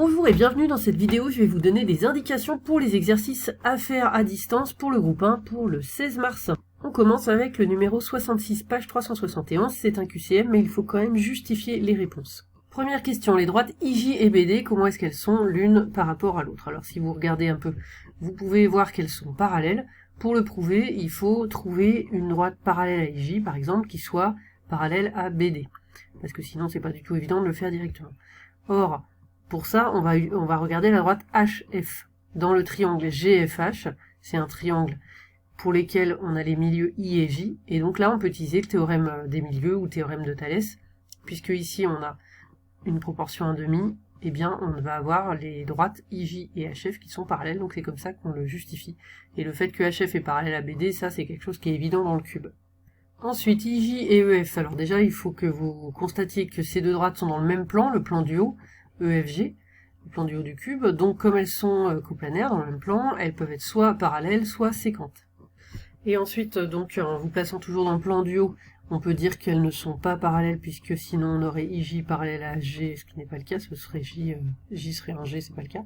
Bonjour et bienvenue dans cette vidéo, je vais vous donner des indications pour les exercices à faire à distance pour le groupe 1 pour le 16 mars. On commence avec le numéro 66, page 371, c'est un QCM mais il faut quand même justifier les réponses. Première question, les droites IJ et BD, comment est-ce qu'elles sont l'une par rapport à l'autre? Alors si vous regardez un peu, vous pouvez voir qu'elles sont parallèles. Pour le prouver, il faut trouver une droite parallèle à IJ, par exemple, qui soit parallèle à BD. Parce que sinon c'est pas du tout évident de le faire directement. Or, pour ça, on va regarder la droite HF. Dans le triangle GFH, c'est un triangle pour lequel on a les milieux I et J, et donc là on peut utiliser le théorème des milieux ou théorème de Thalès, puisque ici on a une proportion 1/2, et bien on va avoir les droites IJ et HF qui sont parallèles, donc c'est comme ça qu'on le justifie. Et le fait que HF est parallèle à BD, ça c'est quelque chose qui est évident dans le cube. Ensuite, IJ et EF, alors déjà il faut que vous constatiez que ces deux droites sont dans le même plan, le plan du haut, EFG, le plan du haut du cube, donc comme elles sont coplanaires dans le même plan, elles peuvent être soit parallèles, soit séquentes. Et ensuite, donc en vous plaçant toujours dans le plan du haut, on peut dire qu'elles ne sont pas parallèles, puisque sinon on aurait IJ parallèle à G, ce qui n'est pas le cas, ce serait J serait un G, c'est pas le cas.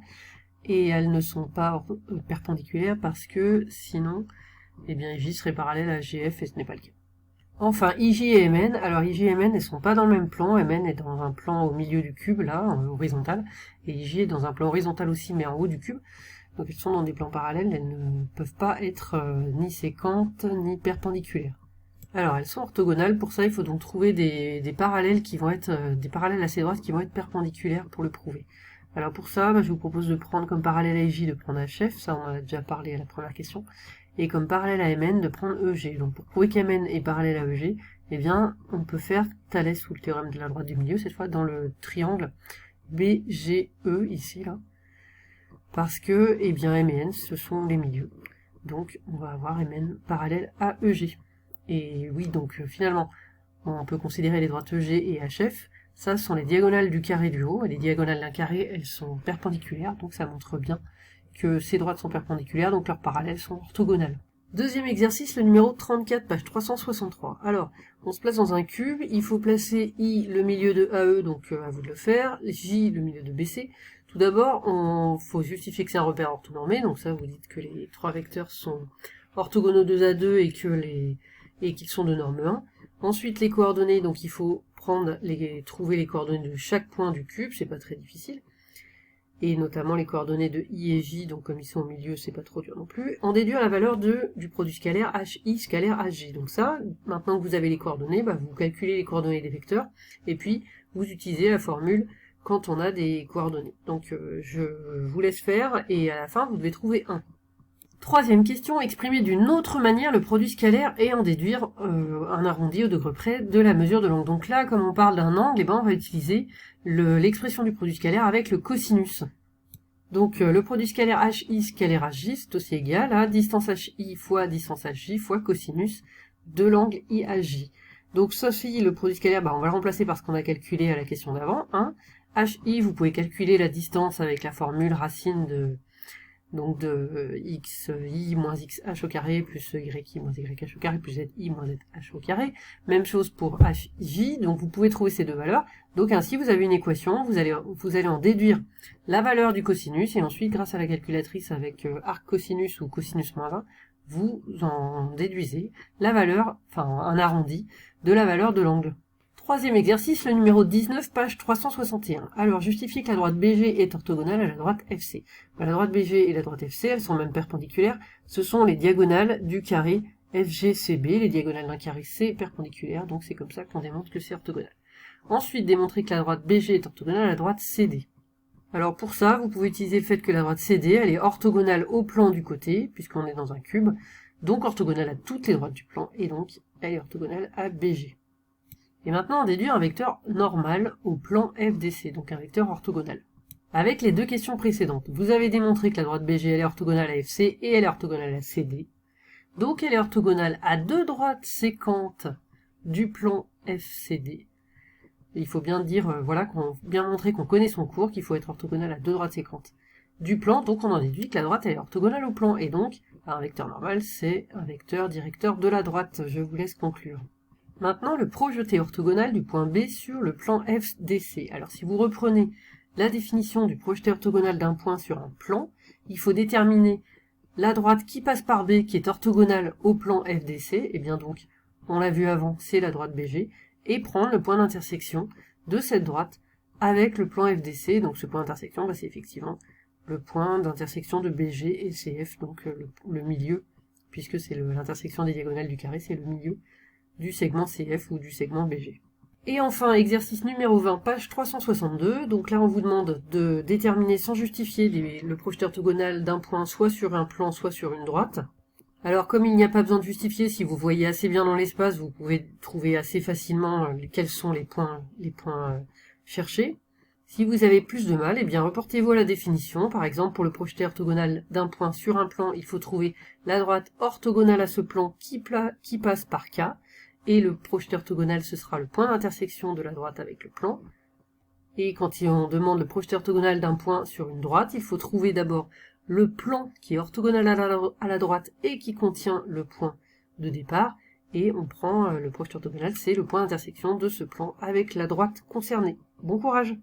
Et elles ne sont pas perpendiculaires, parce que sinon, eh bien J serait parallèle à GF, et ce n'est pas le cas. Enfin, IJ et MN, alors IJ et MN, elles sont pas dans le même plan, MN est dans un plan au milieu du cube, là, en horizontal, et IJ est dans un plan horizontal aussi, mais en haut du cube, donc elles sont dans des plans parallèles, elles ne peuvent pas être ni séquentes, ni perpendiculaires. Alors, elles sont orthogonales, pour ça il faut donc trouver des parallèles qui vont être, des parallèles à ces droites qui vont être perpendiculaires pour le prouver. Alors pour ça, je vous propose de prendre comme parallèle à IJ de prendre HF, ça on en a déjà parlé à la première question, et comme parallèle à MN de prendre EG. Donc pour prouver qu'MN est parallèle à EG, eh bien on peut faire Thalès ou le théorème de la droite du milieu, cette fois dans le triangle BGE, ici, là, parce que, eh bien, M et N, ce sont les milieux. Donc on va avoir MN parallèle à EG. Et oui, donc finalement, on peut considérer les droites EG et HF, ça sont les diagonales du carré du haut, et les diagonales d'un carré, elles sont perpendiculaires, donc ça montre bien que ces droites sont perpendiculaires, donc leurs parallèles sont orthogonales. Deuxième exercice, le numéro 34, page 363. Alors, on se place dans un cube, il faut placer I, le milieu de AE, donc à vous de le faire, J, le milieu de BC. Tout d'abord, faut justifier que c'est un repère orthonormé, donc ça, vous dites que les trois vecteurs sont orthogonaux 2 à 2 et qu'ils sont de norme 1. Ensuite, les coordonnées, donc il faut trouver les coordonnées de chaque point du cube, c'est pas très difficile. Et notamment les coordonnées de I et J, donc comme ils sont au milieu, c'est pas trop dur non plus, en déduire la valeur du produit scalaire HI scalaire HJ. Donc ça, maintenant que vous avez les coordonnées, vous calculez les coordonnées des vecteurs, et puis vous utilisez la formule quand on a des coordonnées. Donc je vous laisse faire, et à la fin, vous devez trouver 1. Troisième question, exprimer d'une autre manière le produit scalaire et en déduire un arrondi au degré près de la mesure de l'angle. Donc là, comme on parle d'un angle, on va utiliser l'expression du produit scalaire avec le cosinus. Donc le produit scalaire HI scalaire HJ, c'est aussi égal à distance HI fois distance HJ fois cosinus de l'angle IHJ. Donc ceci, le produit scalaire, on va le remplacer par ce qu'on a calculé à la question d'avant. HI, vous pouvez calculer la distance avec la formule racine de xi moins xh au carré plus yi moins yh au carré plus zi moins zh au carré. Même chose pour hj, donc vous pouvez trouver ces deux valeurs. Donc ainsi vous avez une équation, vous allez en déduire la valeur du cosinus, et ensuite grâce à la calculatrice avec arc cosinus ou cosinus moins 1, vous en déduisez la valeur, enfin un arrondi, de la valeur de l'angle. Troisième exercice, le numéro 19, page 361. Alors, justifier que la droite BG est orthogonale à la droite FC. La droite BG et la droite FC, elles sont même perpendiculaires. Ce sont les diagonales du carré FGCB. Les diagonales d'un carré C perpendiculaires, donc c'est comme ça qu'on démontre que c'est orthogonal. Ensuite, démontrer que la droite BG est orthogonale à la droite CD. Alors pour ça, vous pouvez utiliser le fait que la droite CD, elle est orthogonale au plan du côté, puisqu'on est dans un cube, donc orthogonale à toutes les droites du plan, et donc elle est orthogonale à BG. Et maintenant, on déduit un vecteur normal au plan FDC, donc un vecteur orthogonal. Avec les deux questions précédentes, vous avez démontré que la droite BG elle est orthogonale à FC et elle est orthogonale à CD. Donc elle est orthogonale à deux droites séquentes du plan FCD. Et il faut bien dire, bien montrer qu'on connaît son cours, qu'il faut être orthogonal à deux droites séquentes du plan, donc on en déduit que la droite elle est orthogonale au plan, et donc un vecteur normal c'est un vecteur directeur de la droite. Je vous laisse conclure. Maintenant, le projeté orthogonal du point B sur le plan FDC. Alors, si vous reprenez la définition du projeté orthogonal d'un point sur un plan, il faut déterminer la droite qui passe par B qui est orthogonale au plan FDC, et bien donc, on l'a vu avant, c'est la droite BG, et prendre le point d'intersection de cette droite avec le plan FDC, donc ce point d'intersection, c'est effectivement le point d'intersection de BG et CF, donc le milieu, puisque c'est l'intersection des diagonales du carré, c'est le milieu du segment CF ou du segment BG. Et enfin, exercice numéro 20, page 362. Donc là, on vous demande de déterminer sans justifier le projeté orthogonal d'un point soit sur un plan, soit sur une droite. Alors, comme il n'y a pas besoin de justifier, si vous voyez assez bien dans l'espace, vous pouvez trouver assez facilement quels sont les points cherchés. Si vous avez plus de mal, eh bien, reportez-vous à la définition. Par exemple, pour le projeté orthogonal d'un point sur un plan, il faut trouver la droite orthogonale à ce plan qui passe par K. Et le projeté orthogonal, ce sera le point d'intersection de la droite avec le plan. Et quand on demande le projeté orthogonal d'un point sur une droite, il faut trouver d'abord le plan qui est orthogonal à la droite et qui contient le point de départ. Et on prend le projeté orthogonal, c'est le point d'intersection de ce plan avec la droite concernée. Bon courage!